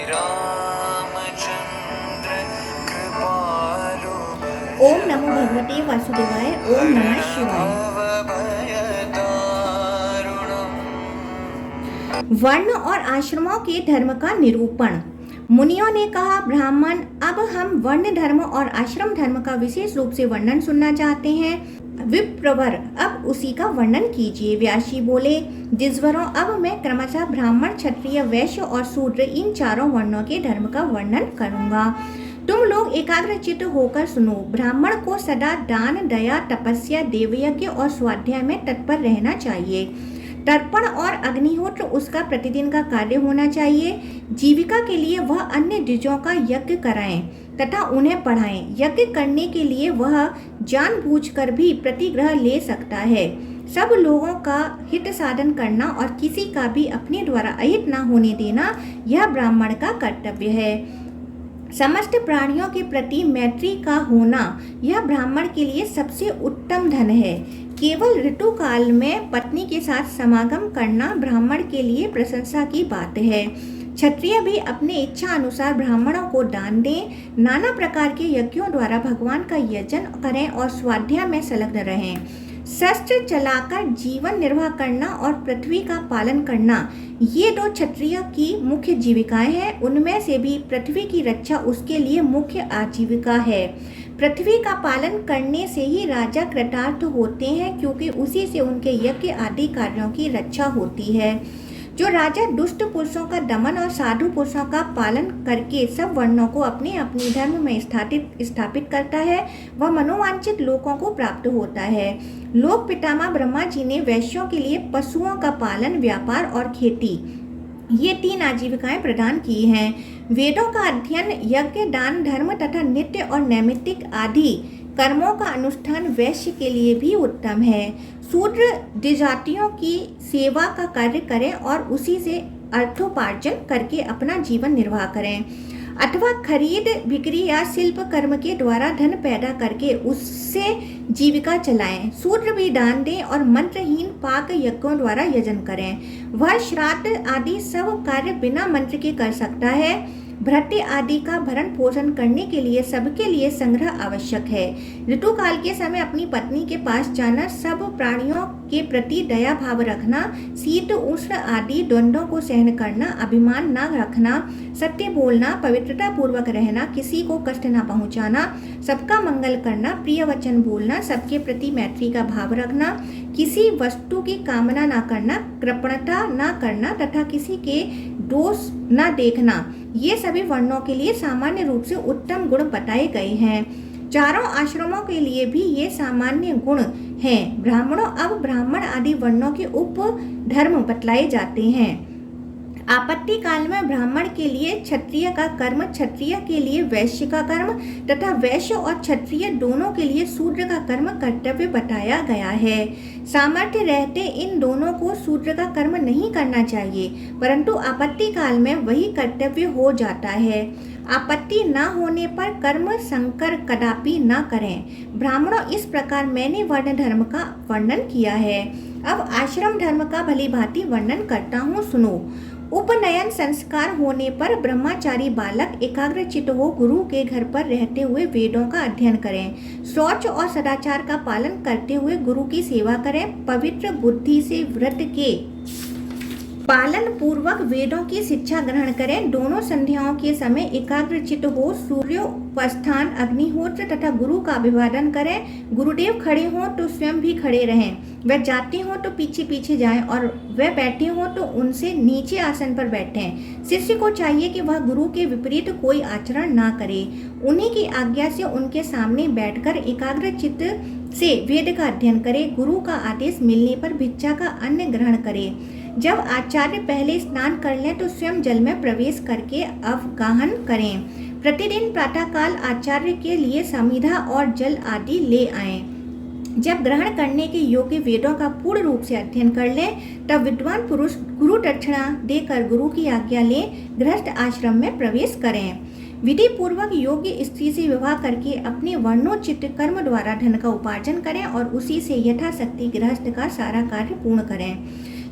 ओम नमो भगवते वासुदेवाय। ओम नमः शिवाय। वर्ण और आश्रमों के धर्म का निरूपण। मुनियों ने कहा, ब्राह्मण, अब हम वर्ण धर्म और आश्रम धर्म का विशेष रूप से वर्णन सुनना चाहते हैं। विप्रवर, अब उसी का वर्णन कीजिए। व्यासी बोले, जिसवरों, अब मैं क्रमशः ब्राह्मण, क्षत्रिय, वैश्य और शूद्र, इन चारों वर्णों के धर्म का वर्णन करूंगा। तुम लोग एकाग्रचित्त होकर सुनो। ब्राह्मण को सदा दान, दया, तपस्या, देवयज्ञ और स्वाध्याय में तत्पर रहना चाहिए। तर्पण और अग्निहोत्र उसका प्रतिदिन का कार्य होना चाहिए। जीविका के लिए वह अन्य द्विजों का यज्ञ कराएं तथा उन्हें पढ़ाएं। यज्ञ करने के लिए वह जानबूझकर भी प्रतिग्रह ले सकता है। सब लोगों का हित साधन करना और किसी का भी अपने द्वारा अहित न होने देना, यह ब्राह्मण का कर्तव्य है। समस्त प्राणियों के प्रति मैत्री का होना, यह ब्राह्मण के लिए सबसे उत्तम धन है। केवल ऋतु काल में पत्नी के साथ समागम करना ब्राह्मण के लिए प्रशंसा की बात है। क्षत्रिय भी अपने इच्छा अनुसार ब्राह्मणों को दान दें, नाना प्रकार के यज्ञों द्वारा भगवान का यजन करें और स्वाध्याय में संलग्न रहें। शस्त्र चलाकर जीवन निर्वाह करना और पृथ्वी का पालन करना, ये दो क्षत्रिय की मुख्य जीविकाएं हैं। उनमें से भी पृथ्वी की रक्षा उसके लिए मुख्य आजीविका है। पृथ्वी का पालन करने से ही राजा कृतार्थ होते हैं, क्योंकि उसी से उनके यज्ञ आदि कार्यों की रक्षा होती है। जो राजा दुष्ट पुरुषों का दमन और साधु पुरुषों का पालन करके सब वर्णों को अपने अपने धर्म में स्थापित करता है, वह मनोवांछित लोकों को प्राप्त होता है। लोक पितामह ब्रह्मा जी ने वैश्यों के लिए पशुओं का पालन, व्यापार और खेती, ये 3 आजीविकाएं प्रदान की हैं। वेदों का अध्ययन, यज्ञ, दान, धर्म तथा नित्य और नैमित्तिक आदि कर्मों का अनुष्ठान वैश्य के लिए भी उत्तम है। शूद्र द्विजातियों की सेवा का कार्य करें और उसी से अर्थोपार्जन करके अपना जीवन निर्वाह करें, अथवा खरीद बिक्री या शिल्प कर्म के द्वारा धन पैदा करके उससे जीविका चलाएं। शूद्र भी दान दें और मंत्रहीन पाक यज्ञों द्वारा यजन करें। वह श्राद्ध आदि सब कार्य बिना मंत्र के कर सकता है। भृत्य आदि का भरण पोषण करने के लिए सबके लिए संग्रह आवश्यक है। ऋतु काल के समय अपनी पत्नी के पास जाना, सब प्राणियों के प्रति दया भाव रखना, शीत उष्ण आदि द्वंद्वों को सहन करना, अभिमान न रखना, सत्य बोलना, पवित्रता पूर्वक रहना, किसी को कष्ट न पहुंचाना, सबका मंगल करना, प्रिय वचन बोलना, सबके प्रति मैत्री का भाव रखना, किसी वस्तु की कामना न करना, कृपणता न करना तथा किसी के दोष न देखना, ये सभी वर्णों के लिए सामान्य रूप से उत्तम गुण बताए गए हैं। चारों आश्रमों के लिए भी ये सामान्य गुण हैं। ब्राह्मणों, अब ब्राह्मण आदि वर्णों के उप धर्म बतलाए जाते हैं। आपत्ति काल में ब्राह्मण के लिए क्षत्रिय का कर्म, क्षत्रिय के लिए वैश्य का कर्म तथा वैश्य और क्षत्रिय दोनों के लिए शूद्र का कर्म कर्तव्य बताया गया है। सामर्थ्य रहते इन दोनों को शूद्र का कर्म नहीं करना चाहिए, परंतु आपत्ति काल में वही कर्तव्य हो जाता है। आपत्ति न होने पर कर्म संकर कदापि न करें। ब्राह्मणों, इस प्रकार मैंने वर्ण धर्म का वर्णन किया है। अब आश्रम धर्म का भली भांति वर्णन करता हूँ, सुनो। उपनयन संस्कार होने पर ब्रह्मचारी बालक एकाग्रचित्त हो गुरु के घर पर रहते हुए वेदों का अध्ययन करें। शौच और सदाचार का पालन करते हुए गुरु की सेवा करें। पवित्र बुद्धि से व्रत के पालन पूर्वक वेदों की शिक्षा ग्रहण करें। दोनों संध्याओं के समय एकाग्रचित्त हो सूर्योपास्थान, अग्निहोत्र तथा गुरु का अभिवादन करें। गुरुदेव खड़े हों तो स्वयं भी खड़े रहें। वह जाते हों तो पीछे पीछे जाएं और वह बैठे हों तो उनसे नीचे आसन पर बैठें। शिष्य को चाहिए कि वह गुरु के विपरीत कोई आचरण ना करे। उन्हीं की आज्ञा से उनके सामने बैठकर एकाग्रचित्त से वेद का अध्ययन करे। गुरु का आदेश मिलने पर भिक्षा का अन्न ग्रहण करे। जब आचार्य पहले स्नान कर लें तो स्वयं जल में प्रवेश करके अवगाहन करें। प्रतिदिन प्रातःकाल आचार्य के लिए समिधा और जल आदि ले आएं। जब ग्रहण करने के योग्य वेदों का पूर्ण रूप से अध्ययन कर लें, तब विद्वान पुरुष गुरु दक्षिणा देकर गुरु की आज्ञा लें, गृहस्थ आश्रम में प्रवेश करें। विधि पूर्वक योग्य स्त्री से विवाह करके अपने वर्णोचित कर्म द्वारा धन का उपार्जन करें और उसी से यथाशक्ति गृहस्थ का सारा कार्य पूर्ण करें।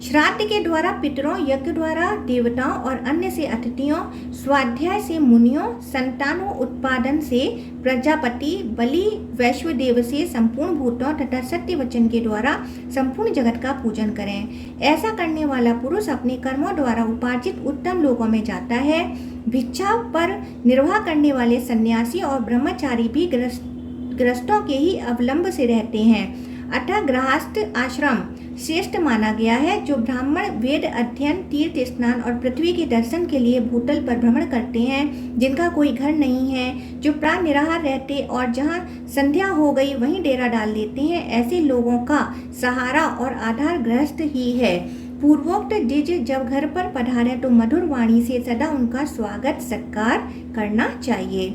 श्राद्ध के द्वारा पितरों, यज्ञ द्वारा देवताओं और अन्य से अतिथियों, स्वाध्याय से मुनियों, संतानों उत्पादन से प्रजापति, बलि वैश्वदेव से संपूर्ण भूतों तथा सत्य वचन के द्वारा संपूर्ण जगत का पूजन करें। ऐसा करने वाला पुरुष अपने कर्मों द्वारा उपार्जित उत्तम लोकों में जाता है। भिक्षा पर निर्वाह करने वाले सन्यासी और ब्रह्मचारी भी गृहस्थों के ही अवलंब से रहते हैं। अतः गृहस्थ आश्रम श्रेष्ठ माना गया है। जो ब्राह्मण वेद अध्ययन, तीर्थ स्नान और पृथ्वी के दर्शन के लिए भूतल पर भ्रमण करते हैं, जिनका कोई घर नहीं है, जो प्राण निराहार रहते और जहाँ संध्या हो गई वहीं डेरा डाल देते हैं, ऐसे लोगों का सहारा और आधार गृहस्थ ही है। पूर्वोक्त द्विज जब घर पर पधारे तो मधुर वाणी से सदा उनका स्वागत सत्कार करना चाहिए।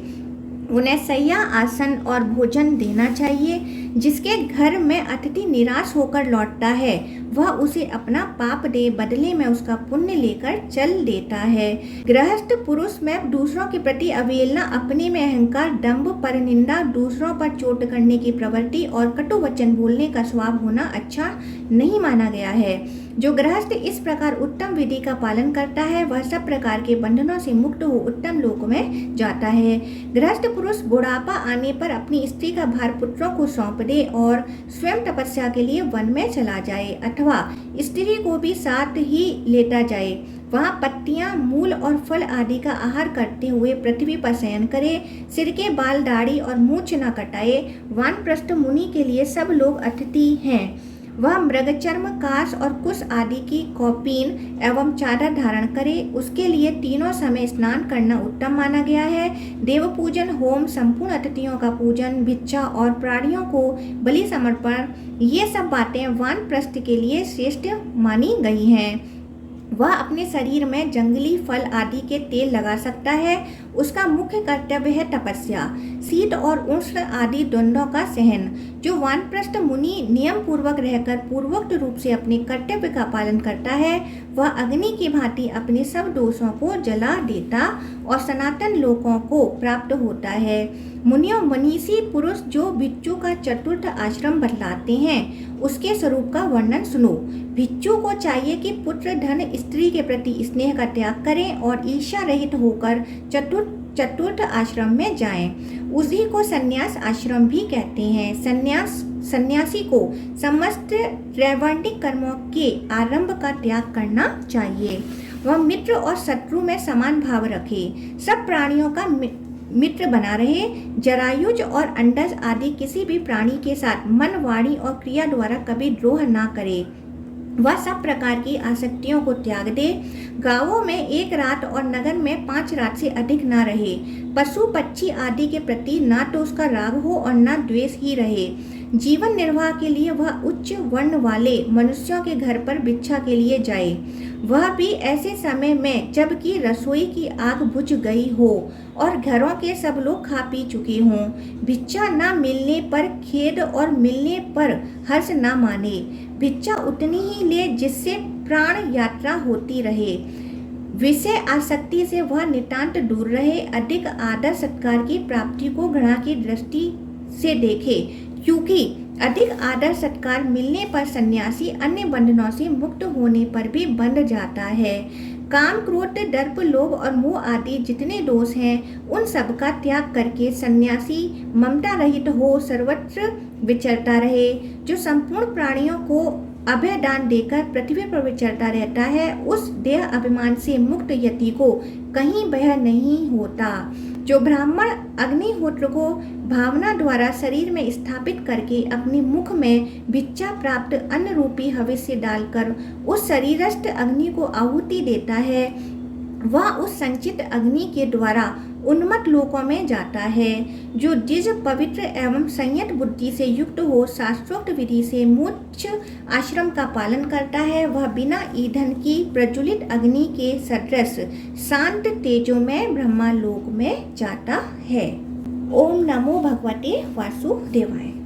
उन्हें सैया, आसन और भोजन देना चाहिए। जिसके घर में अतिथि निराश होकर लौटता है वह उसे अपना पाप दे बदले में उसका पुण्य लेकर चल देता है। गृहस्थ पुरुष में दूसरों के प्रति अवहेलना, अपने में अहंकार, दंभ, परनिंदा, दूसरों पर चोट करने की प्रवृत्ति और कटु वचन बोलने का स्वभाव होना अच्छा नहीं माना गया है। जो गृहस्थ इस प्रकार उत्तम विधि का पालन करता है वह सब प्रकार के बंधनों से मुक्त हो उत्तम लोक में जाता है। गृहस्थ पुरुष बुढ़ापा आने पर अपनी स्त्री का भार पुत्रों को सौंप दे और स्वयं तपस्या के लिए वन में चला जाए अथवा स्त्री को भी साथ ही लेता जाए। वहाँ पत्तियां, मूल और फल आदि का आहार करते हुए पृथ्वी पर शयन करे। सिर के बाल, दाढ़ी और मूछ न कटाए। वानप्रस्थ मुनि के लिए सब लोग अतिथि हैं। वह मृगचर्म, कास और कुश आदि की कौपीन एवं चादर धारण करे। उसके लिए तीनों समय स्नान करना उत्तम माना गया है। देव पूजन, होम, संपूर्ण अतिथियों का पूजन, भिक्षा और प्राणियों को बलि समर्पण, ये सब बातें वानप्रस्थ के लिए श्रेष्ठ मानी गई हैं। वह अपने शरीर में जंगली फल आदि के तेल लगा सकता है। उसका मुख्य कर्तव्य है तपस्या, शीत और उष्ण आदि द्वंद्वों का सहन। जो वानप्रस्थ मुनि नियम पूर्वक रहकर पूर्वोक्त रूप से अपने कर्तव्य का पालन करता है वह अग्नि की भांति अपने सब दोषों को जला देता और सनातन लोकों को प्राप्त होता है। मुनियों, मनीषी पुरुष जो भिक्षु का चतुर्थ आश्रम बतलाते हैं उसके स्वरूप का वर्णन सुनो। भिक्षु को चाहिए कि पुत्र, धन, स्त्री के प्रति स्नेह का त्याग करें और ईर्ष्या रहित होकर चतुर्थ आश्रम में जाएं। उसी को संन्यास आश्रम भी कहते हैं। सन्यासी को समस्त त्रैवर्णिक कर्मों के आरंभ का त्याग करना चाहिए। वह मित्र और शत्रु में समान भाव रखे, सब प्राणियों का मित्र बना रहे। जरायुज और अंडज आदि किसी भी प्राणी के साथ मन, वाणी और क्रिया द्वारा कभी द्रोह ना करे। वह सब प्रकार की आसक्तियों को त्याग दे। गांवों में 1 रात और नगर में 5 रात से अधिक ना रहे। पशु, पक्षी आदि के प्रति ना तो उसका राग हो और ना द्वेष ही रहे। जीवन निर्वाह के लिए वह उच्च वर्ण वाले मनुष्यों के घर पर भिक्षा के लिए जाए, वह भी ऐसे समय में जबकि रसोई की आग बुझ गई हो और घरों के सब लोग खा पी चुके हों। भिक्षा न मिलने पर खेद और मिलने पर हर्ष न माने। भिक्षा उतनी ही ले जिससे प्राण यात्रा होती रहे। विषय आसक्ति से वह नितांत दूर रहे। अधिक आदर सत्कार की प्राप्ति को घृणा की दृष्टि से देखे, क्योंकि अधिक आदर सत्कार मिलने पर सन्यासी अन्य बंधनों से मुक्त होने पर भी बंध जाता है। काम, क्रोध, दर्प, लोभ और मोह आदि जितने दोष हैं उन सब का त्याग करके सन्यासी ममता रहित हो सर्वत्र विचरता रहे। जो संपूर्ण प्राणियों को अभय दान देकर पृथ्वी पर विचरता रहता है उस देह अभिमान से मुक्त यति को कहीं भय नहीं होता। जो ब्राह्मण अग्निहोत्र को भावना द्वारा शरीर में स्थापित करके अपने मुख में भिक्षा प्राप्त अन्न रूपी हविष्य डालकर उस शरीरस्थ अग्नि को आहुति देता है वह उस संचित अग्नि के द्वारा उन्मत्त लोकों में जाता है। जो द्विज, पवित्र एवं संयत बुद्धि से युक्त हो शास्त्रोक्त विधि से मोक्ष आश्रम का पालन करता है वह बिना ईंधन की प्रज्वलित अग्नि के सदृश शांत तेजोमय ब्रह्मालोक में जाता है। ओम नमो भगवते वासुदेवाय।